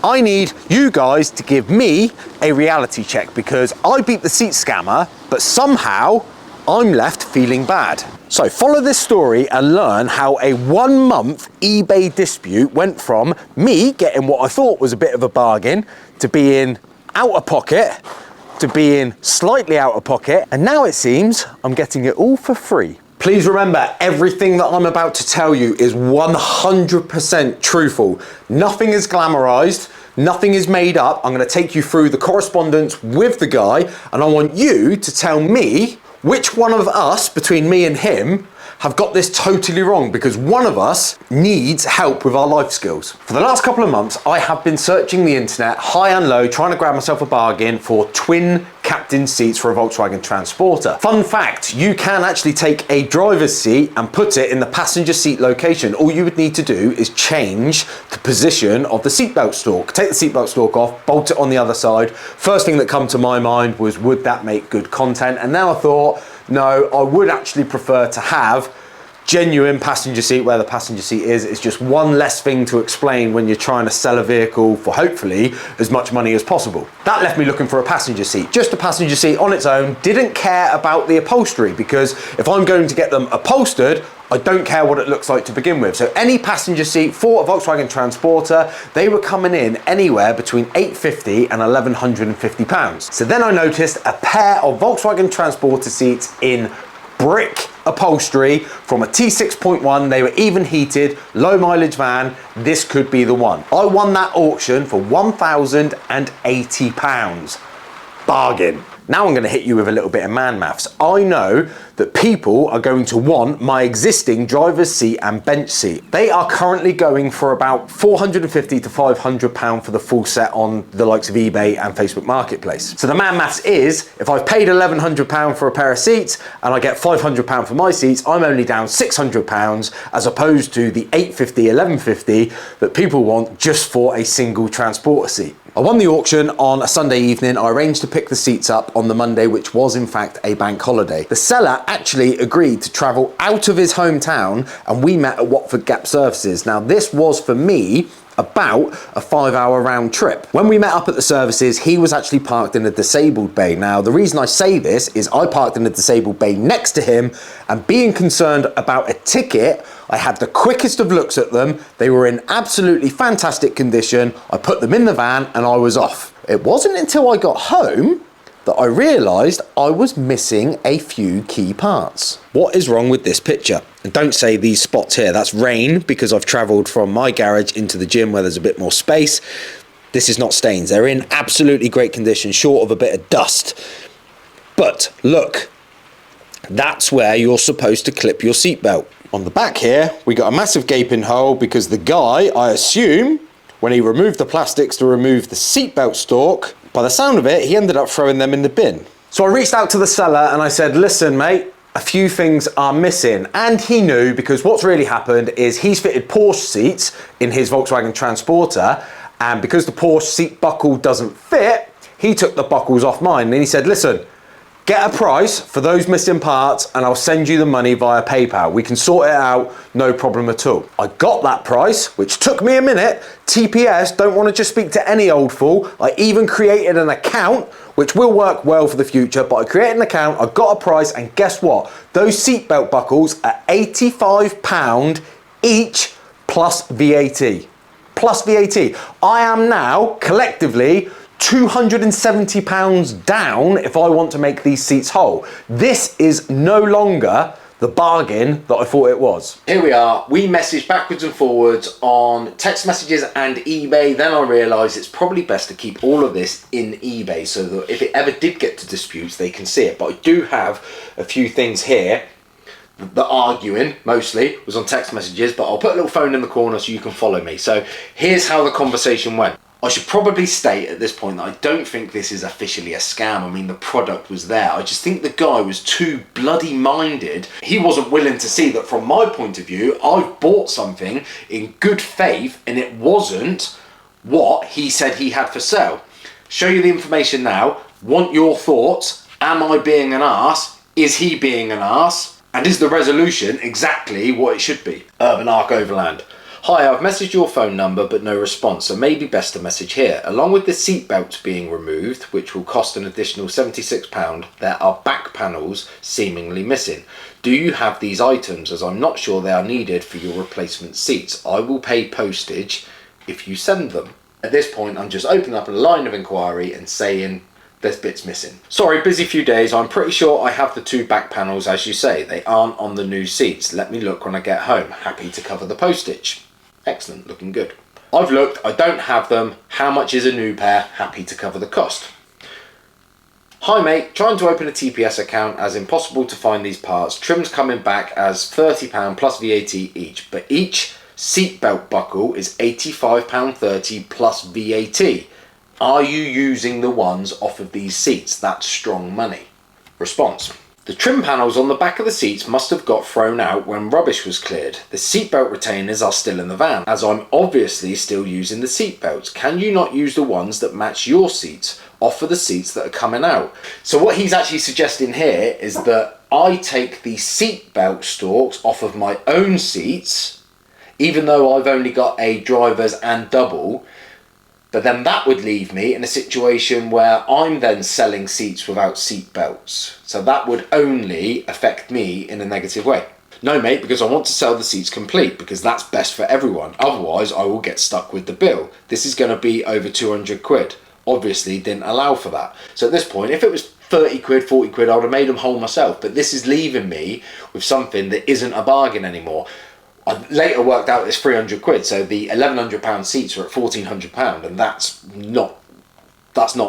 I need you guys to give me a reality check because I beat the seat scammer, but somehow I'm left feeling bad. So follow this story and learn how a 1 month eBay dispute went from me getting what I thought was a bit of a bargain to being out of pocket, to being slightly out of pocket, and now it seems I'm getting it all for free. Please remember, everything that I'm about to tell you is 100% truthful. Nothing is glamorized, nothing is made up. I'm gonna take you through the correspondence with the guy, and I want you to tell me which one of us, between me and him, have got this totally wrong, because one of us needs help with our life skills. For the last couple of months, I have been searching the internet high and low, trying to grab myself a bargain for twin captain seats for a Volkswagen Transporter. Fun fact, you can actually take a driver's seat and put it in the passenger seat location. All you would need to do is change the position of the seatbelt stalk. Take the seatbelt stalk off, bolt it on the other side. First thing that come to my mind was, would that make good content? And now I thought, no, I would actually prefer to have genuine passenger seat where the passenger seat is. It's just one less thing to explain when you're trying to sell a vehicle for hopefully as much money as possible. That left me looking for a passenger seat, just a passenger seat on its own. Didn't care about the upholstery, because if I'm going to get them upholstered, I don't care what it looks like to begin with. So any passenger seat for a Volkswagen Transporter, they were coming in anywhere between £850 and £1,150. So then I noticed a pair of Volkswagen Transporter seats in brick upholstery from a T6.1. They were even heated, low mileage van. This could be the one. I won that auction for £1,080. Bargain. Now I'm going to hit you with a little bit of man maths. I know that people are going to want my existing driver's seat and bench seat. They are currently going for about £450 to £500 for the full set on the likes of eBay and Facebook Marketplace. So the man maths is, if I've paid £1,100 for a pair of seats and I get £500 for my seats, I'm only down £600 as opposed to the £850, £1,150 that people want just for a single transporter seat. I won the auction on a Sunday evening. I arranged to pick the seats up on the Monday, which was in fact a bank holiday. The seller actually agreed to travel out of his hometown, and we met at Watford Gap Services. Now this was for me about a 5-hour round trip. When we met up at the services, he was actually parked in a disabled bay. Now, the reason I say this is I parked in a disabled bay next to him, and being concerned about a ticket, I had the quickest of looks at them. They were in absolutely fantastic condition. I put them in the van and I was off. It wasn't until I got home that I realised I was missing a few key parts. What is wrong with this picture? And don't say these spots here, that's rain because I've travelled from my garage into the gym where there's a bit more space. This is not stains. They're in absolutely great condition, short of a bit of dust. But look, that's where you're supposed to clip your seatbelt. On the back here, we got a massive gaping hole because the guy, I assume, when he removed the plastics to remove the seatbelt stalk, by the sound of it, he ended up throwing them in the bin. So I reached out to the seller and I said, listen, mate, a few things are missing. And he knew, because what's really happened is he's fitted Porsche seats in his Volkswagen Transporter, and because the Porsche seat buckle doesn't fit, he took the buckles off mine. And he said, listen, get a price for those missing parts and I'll send you the money via PayPal. We can sort it out, no problem at all. I got that price, which took me a minute. TPS, don't want to just speak to any old fool. I even created an account, which will work well for the future, but I created an account, I got a price, and guess what? Those seatbelt buckles are £85 each plus VAT. Plus VAT. I am now collectively £270 down if I want to make these seats whole. This is no longer the bargain that I thought it was. Here we are, we messaged backwards and forwards on text messages and eBay. Then I realised it's probably best to keep all of this in eBay so that if it ever did get to disputes, they can see it. But I do have a few things here. The arguing mostly was on text messages, but I'll put a little phone in the corner so you can follow me. So here's how the conversation went. I should probably state at this point that I don't think this is officially a scam. I mean, the product was there. I just think the guy was too bloody minded. He wasn't willing to see that from my point of view, I've bought something in good faith and it wasn't what he said he had for sale. Show you the information now. Want your thoughts. Am I being an arse? Is he being an arse? And is the resolution exactly what it should be? Urban Arc Overland. Hi, I've messaged your phone number but no response, so maybe best to message here. Along with the seat belts being removed, which will cost an additional £76, there are back panels seemingly missing. Do you have these items, as I'm not sure they are needed for your replacement seats? I will pay postage if you send them. At this point, I'm just opening up a line of inquiry and saying there's bits missing. Sorry, busy few days. I'm pretty sure I have the 2 back panels as you say. They aren't on the new seats. Let me look when I get home. Happy to cover the postage. Excellent, looking good. I've looked, I don't have them. How much is a new pair? Happy to cover the cost. Hi mate, trying to open a TPS account as impossible to find these parts. Trim's coming back as £30 plus VAT each, but each seatbelt buckle is £85.30 plus VAT. Are you using the ones off of these seats? That's strong money. Response. The trim panels on the back of the seats must have got thrown out when rubbish was cleared. The seatbelt retainers are still in the van, as I'm obviously still using the seatbelts. Can you not use the ones that match your seats off of the seats that are coming out? So what he's actually suggesting here is that I take the seatbelt stalks off of my own seats, even though I've only got a driver's and double, but then that would leave me in a situation where I'm then selling seats without seat belts. So that would only affect me in a negative way. No mate, because I want to sell the seats complete, because that's best for everyone. Otherwise I will get stuck with the bill. This is going to be over 200 quid. Obviously didn't allow for that. So at this point, if it was 30 quid, 40 quid, I would have made them whole myself. But this is leaving me with something that isn't a bargain anymore. I later worked out it's 300 quid, so the £1,100 seats are at £1,400, and that's not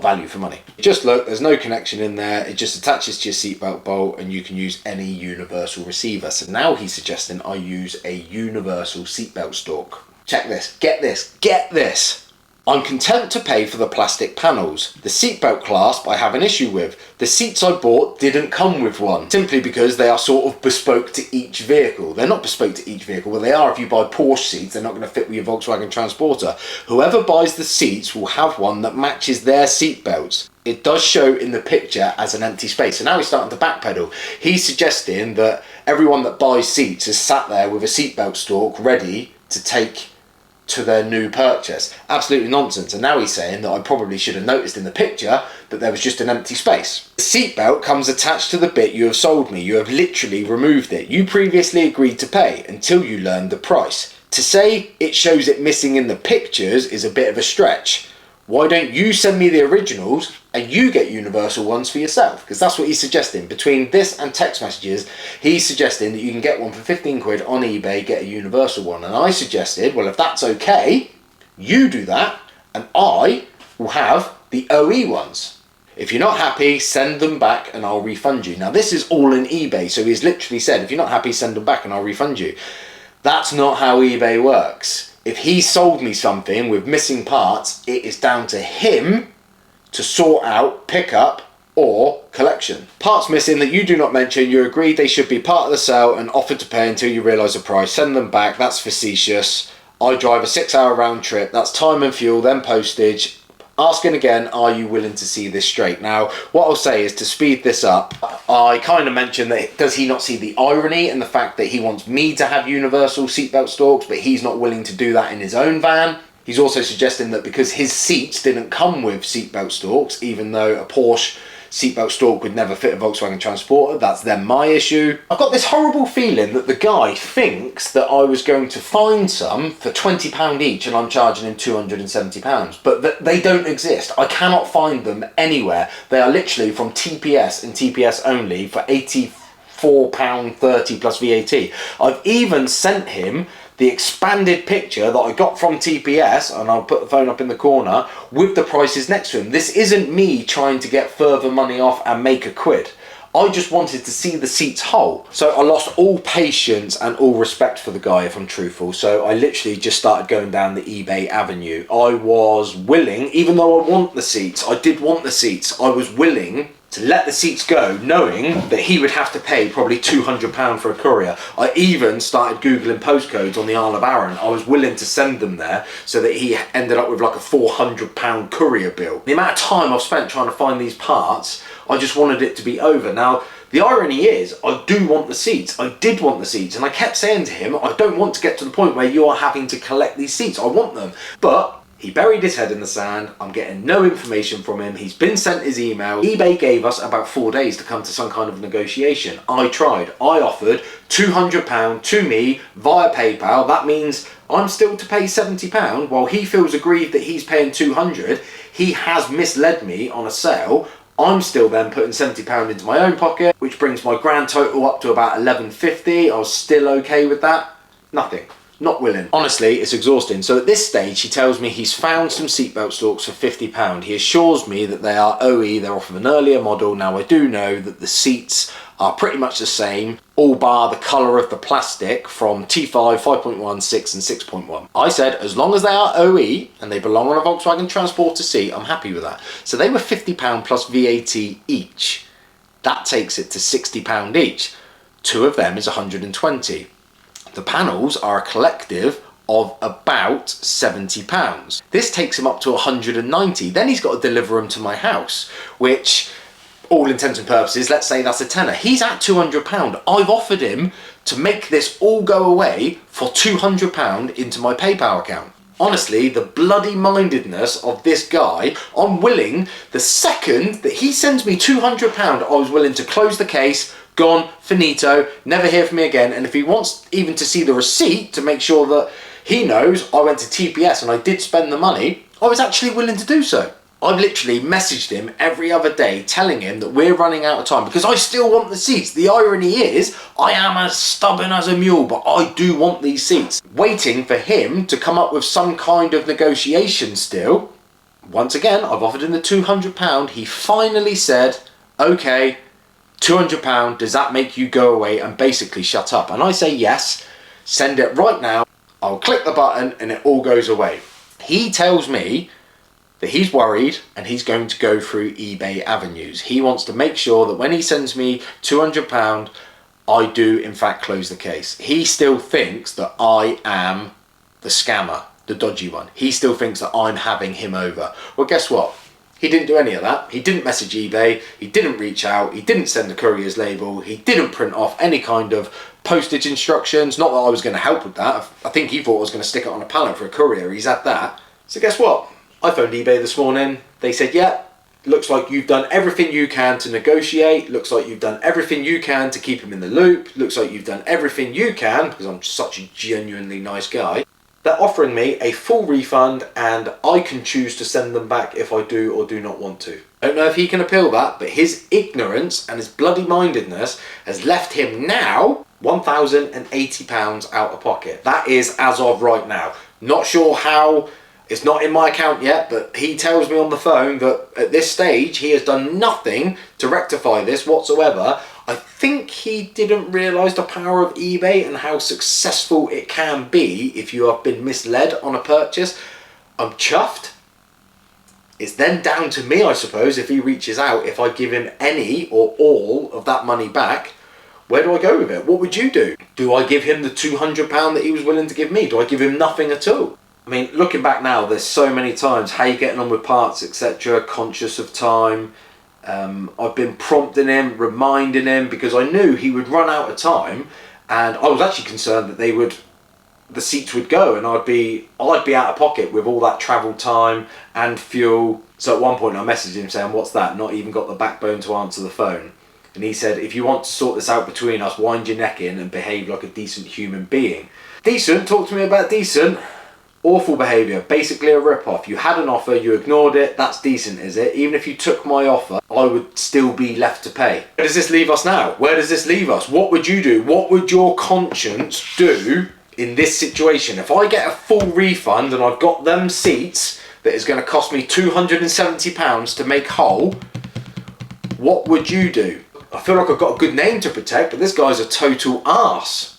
value for money. Just look, there's no connection in there, it just attaches to your seatbelt bolt and you can use any universal receiver. So now he's suggesting I use a universal seatbelt stalk. Check this, get this, get this! I'm content to pay for the plastic panels. The seatbelt clasp I have an issue with. The seats I bought didn't come with one, simply because they are sort of bespoke to each vehicle. They're not bespoke to each vehicle, well they are if you buy Porsche seats, they're not going to fit with your Volkswagen Transporter. Whoever buys the seats will have one that matches their seatbelts. It does show in the picture as an empty space. So now he's starting to backpedal. He's suggesting that everyone that buys seats is sat there with a seatbelt stalk ready to take to their new purchase. Absolutely nonsense. And now he's saying that I probably should have noticed in the picture that there was just an empty space. The seatbelt comes attached to the bit you have sold me. You have literally removed it. You previously agreed to pay until you learned the price. To say it shows it missing in the pictures is a bit of a stretch. Why don't you send me the originals and you get universal ones for yourself? Because that's what he's suggesting. Between this and text messages, he's suggesting that you can get one for 15 quid on eBay, get a universal one. And I suggested, well, if that's okay, you do that and I will have the OE ones. If you're not happy, send them back and I'll refund you. Now this is all in eBay, so he's literally said, if you're not happy, send them back and I'll refund you. That's not how eBay works. If he sold me something with missing parts, it is down to him to sort out, pick up, or collection. Parts missing that you do not mention, you agree they should be part of the sale and offered to pay until you realise the price. Send them back, that's facetious. I drive a 6-hour round trip, that's time and fuel, then postage. Asking again, are you willing to see this straight? Now, what I'll say is to speed this up, I kind of mentioned that does he not see the irony in the fact that he wants me to have universal seatbelt stalks, but he's not willing to do that in his own van. He's also suggesting that because his seats didn't come with seatbelt stalks, even though a Porsche seatbelt stalk would never fit a Volkswagen Transporter, that's then my issue. I've got this horrible feeling that the guy thinks that I was going to find some for £20 each and I'm charging him £270, but that they don't exist. I cannot find them anywhere. They are literally from TPS and TPS only for £84.30 plus VAT. I've even sent him the expanded picture that I got from TPS, and I'll put the phone up in the corner, with the prices next to him. This isn't me trying to get further money off and make a quid. I just wanted to see the seats whole. So I lost all patience and all respect for the guy, if I'm truthful. So I literally just started going down the eBay avenue. I was willing, even though I want the seats, I did want the seats, I was willing to let the seats go, knowing that he would have to pay probably £200 for a courier. I even started Googling postcodes on the Isle of Arran. I was willing to send them there so that he ended up with like a £400 courier bill. The amount of time I've spent trying to find these parts, I just wanted it to be over. Now, The irony is, I do want the seats. I did want the seats, and I kept saying to him, I don't want to get to the point where you are having to collect these seats. I want them. But he buried his head in the sand. I'm getting no information from him. He's been sent his email. eBay gave us about 4 days to come to some kind of negotiation. I tried. I offered £200 to me via PayPal. That means I'm still to pay £70 while he feels aggrieved that he's paying £200. He has misled me on a sale. I'm still then putting £70 into my own pocket, which brings my grand total up to about £11.50. I was still okay with that. Nothing. Not willing. Honestly, it's exhausting. So at this stage, he tells me he's found some seatbelt stalks for £50. He assures me that they are OE, they're off of an earlier model. Now I do know that the seats are pretty much the same, all bar the colour of the plastic from T5, 5.1, 6 and 6.1. I said, as long as they are OE and they belong on a Volkswagen Transporter seat, I'm happy with that. So they were £50 plus VAT each. That takes it to £60 each. 2 of them is £120. The panels are a collective of about £70. This takes him up to £190. Then he's got to deliver them to my house, which, all intents and purposes, let's say that's a tenner. He's at £200. I've offered him to make this all go away for £200 into my PayPal account. Honestly, the bloody mindedness of this guy, I'm willing, the second that he sends me £200, I was willing to close the case, gone, finito, never hear from me again. And if he wants even to see the receipt to make sure that he knows I went to TPS and I did spend the money, I was actually willing to do so. I've literally messaged him every other day telling him that we're running out of time because I still want the seats. The irony is, I am as stubborn as a mule, but I do want these seats. Waiting for him to come up with some kind of negotiation still. Once again, I've offered him the £200. He finally said, okay, £200, does that make you go away and basically shut up? And I say yes, send it right now. I'll click the button and it all goes away. He tells me that he's worried and he's going to go through eBay avenues. He wants to make sure that when he sends me £200, I do in fact close the case. He still thinks that I am the scammer, the dodgy one. He still thinks that I'm having him over. Well, guess what? He didn't do any of that. He didn't message eBay. He didn't reach out. He didn't send a courier's label. He didn't print off any kind of postage instructions. Not that I was going to help with that. I think he thought I was going to stick it on a pallet for a courier. He's had that. So guess what? I phoned eBay this morning. They said, yeah, looks like you've done everything you can to negotiate. Looks like you've done everything you can to keep him in the loop. Looks like you've done everything you can, because I'm such a genuinely nice guy. They're offering me a full refund and I can choose to send them back if I do or do not want to. I don't know if he can appeal that, but his ignorance and his bloody mindedness has left him now £1,080 out of pocket. That is as of right now. Not sure how. It's not in my account yet, but he tells me on the phone that at this stage he has done nothing to rectify this whatsoever. I think he didn't realise the power of eBay and how successful it can be if you have been misled on a purchase. I'm chuffed. It's then down to me, I suppose, if he reaches out, if I give him any or all of that money back, where do I go with it? What would you do? Do I give him the £200 that he was willing to give me? Do I give him nothing at all? I mean, looking back now, there's so many times, how you getting on with parts, etc., conscious of time. I've been prompting him, reminding him, because I knew he would run out of time, and I was actually concerned that the seats would go, and I'd be out of pocket with all that travel time and fuel. So at one point I messaged him saying, what's that? Not even got the backbone to answer the phone. And he said, if you want to sort this out between us, wind your neck in and behave like a decent human being. Decent? Talk to me about decent. Awful behaviour, basically a rip-off. You had an offer, you ignored it, that's decent, is it? Even if you took my offer, I would still be left to pay. Where does this leave us now? Where does this leave us? What would you do? What would your conscience do in this situation? If I get a full refund and I've got them seats that is going to cost me £270 to make whole, what would you do? I feel like I've got a good name to protect, but this guy's a total arse.